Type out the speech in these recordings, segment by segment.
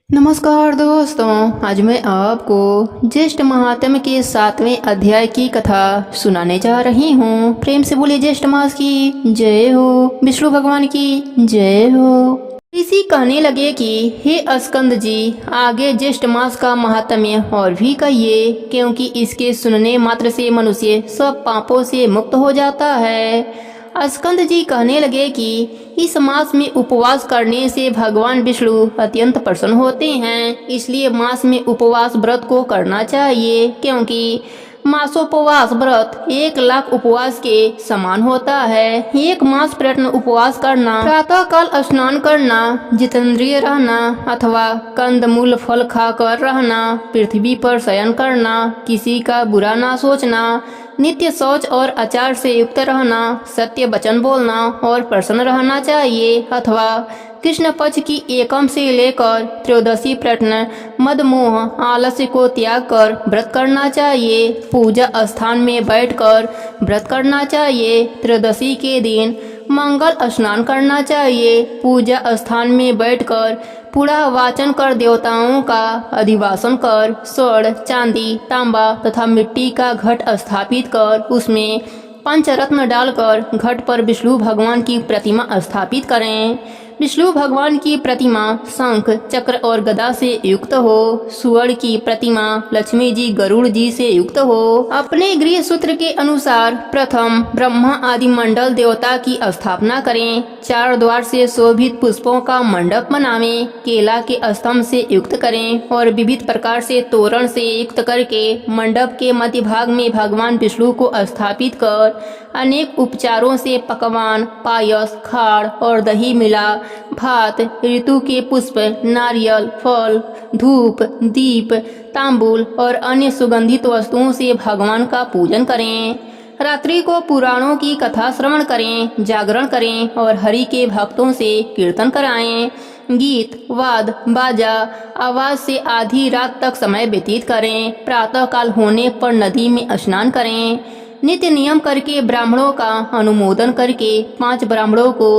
नमस्कार दोस्तों, आज मैं आपको ज्येष्ठ महात्म्य के 7वें अध्याय की कथा सुनाने जा रही हूँ। प्रेम से बोलिए ज्येष्ठ मास की जय हो, विष्णु भगवान की जय हो। ऋषि कहने लगे कि हे स्कंद जी, आगे ज्येष्ठ मास का महात्म्य और भी कहिए, क्योंकि इसके सुनने मात्र से मनुष्य सब पापों से मुक्त हो जाता है। स्कंद जी कहने लगे कि इस मास में उपवास करने से भगवान विष्णु अत्यंत प्रसन्न होते हैं, इसलिए मास में उपवास व्रत को करना चाहिए, क्योंकि मासोपवास व्रत 1,00,000 उपवास के समान होता है। 1 मास प्रयत्न उपवास करना, प्रातः काल स्नान करना, जितेंद्रिय रहना अथवा कंदमूल फल खाकर रहना, पृथ्वी पर शयन करना, किसी का बुरा ना सोचना, नित्य शौच और आचार से युक्त रहना, सत्य वचन बोलना और प्रसन्न रहना चाहिए, अथवा कृष्ण पक्ष की एकम से लेकर त्रयोदशी प्रयत्न मदमोह आलस्य को त्याग कर व्रत करना चाहिए। पूजा स्थान में बैठकर व्रत करना चाहिए। त्रयोदशी के दिन मंगल स्नान करना चाहिए। पूजा स्थान में बैठकर पूरा वाचन कर देवताओं का अधिवासन कर स्वर्ण, चांदी, तांबा तथा मिट्टी का घट स्थापित कर उसमें पंचरत्न डालकर घट पर विष्णु भगवान की प्रतिमा स्थापित करें। विष्णु भगवान की प्रतिमा शंख, चक्र और गदा से युक्त हो। सुवर्ण की प्रतिमा लक्ष्मी जी गरुड़ जी से युक्त हो। अपने गृह सूत्र के अनुसार प्रथम ब्रह्मा आदि मंडल देवता की स्थापना करें। 4 द्वार से शोभित पुष्पों का मंडप बनावें। केला के स्तंभ से युक्त करें और विविध प्रकार से तोरण से युक्त करके मंडप के मध्य भाग में भगवान विष्णु को स्थापित कर अनेक उपचारों से पकवान, पायस, खाड़ और दही मिला भात, ऋतु के पुष्प, नारियल, फल, धूप, दीप, तांबूल और अन्य सुगंधित वस्तुओं से भगवान का पूजन करें। रात्रि को पुराणों की कथा श्रवण करें, जागरण करें और हरि के भक्तों से कीर्तन कराएं। गीत, वाद, बाजा, आवाज से आधी रात तक समय व्यतीत करें। प्रातः काल होने पर नदी में स्नान करें। नित्य नियम करके ब्राह्मणों का अनुमोदन करके 5 ब्राह्मणों को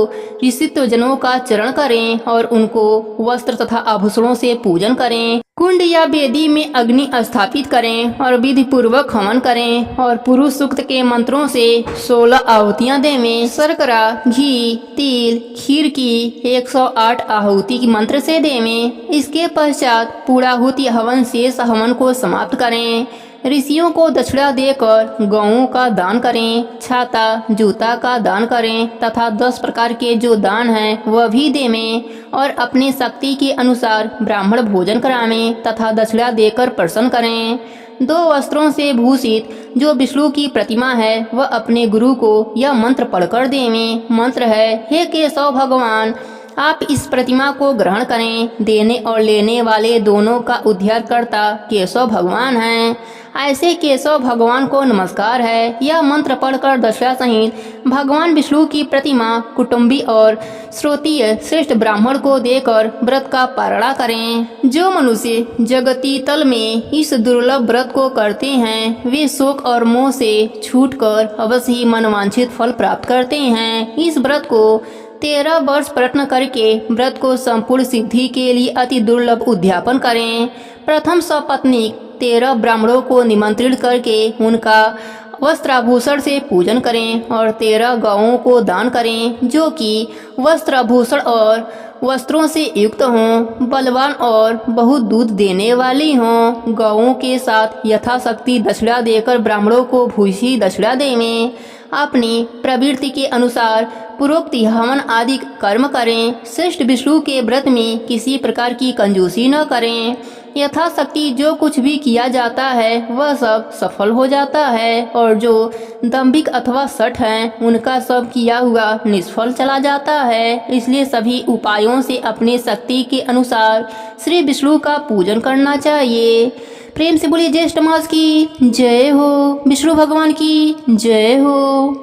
ऋषित्व जनों का चरण करें और उनको वस्त्र तथा आभूषणों से पूजन करें। कुंड या वेदी में अग्नि स्थापित करें और विधि पूर्वक हवन करें और पुरुष सूक्त के मंत्रों से 16 आहुतियां देवें। शर्करा, घी, तिल, खीर की 108 आहुति की मंत्र से देवें। इसके पश्चात पूर्णाहुति हवन शेष हवन को समाप्त करें। ऋषियों को दक्षिणा देकर गौओं का दान करें। छाता, जूता का दान करें तथा 10 प्रकार के जो दान हैं वह भी देवें और अपने शक्ति के अनुसार ब्राह्मण भोजन करावें तथा दक्षिणा देकर प्रसन्न करें। 2 वस्त्रों से भूषित जो विष्णु की प्रतिमा है वह अपने गुरु को यह मंत्र पढ़कर देवें। मंत्र है, हे केशव भगवान, आप इस प्रतिमा को ग्रहण करें। देने और लेने वाले दोनों का उद्धारकर्ता केशव भगवान हैं। ऐसे केशव भगवान को नमस्कार है। यह मंत्र पढ़कर दशरथ सहित भगवान विष्णु की प्रतिमा कुटुंबी और श्रोतीय श्रेष्ठ ब्राह्मण को देकर व्रत का पारणा करें। जो मनुष्य जगती तल में इस दुर्लभ व्रत को करते हैं वे शोक और मोह से छूटकर अवश्य ही मनवांछित फल प्राप्त करते हैं। इस व्रत को 13 वर्ष प्रयत्न करके व्रत को संपूर्ण सिद्धि के लिए अति दुर्लभ उद्यापन करें। प्रथम सपत्नीक 13 ब्राह्मणों को निमंत्रित करके उनका वस्त्राभूषण से पूजन करें और 13 गौओं को दान करें जो कि वस्त्राभूषण और वस्त्रों से युक्त हों, बलवान और बहुत दूध देने वाली हों। गौओं के साथ यथाशक्ति दक्षिणा देकर ब्राह्मणों को भूषी दक्षिणा देवें। अपनी प्रवृत्ति के अनुसार पूर्वोक्त हवन आदि कर्म करें। श्रेष्ठ विष्णु के व्रत में किसी प्रकार की कंजूसी न करें। यथाशक्ति जो कुछ भी किया जाता है वह सब सफल हो जाता है और जो दंभिक अथवा सठ हैं उनका सब किया हुआ निष्फल चला जाता है। इसलिए सभी उपायों से अपने शक्ति के अनुसार श्री विष्णु का पूजन करना चाहिए। प्रेम से बोलिए ज्येष्ठ मास की जय हो, विष्णु भगवान की जय हो।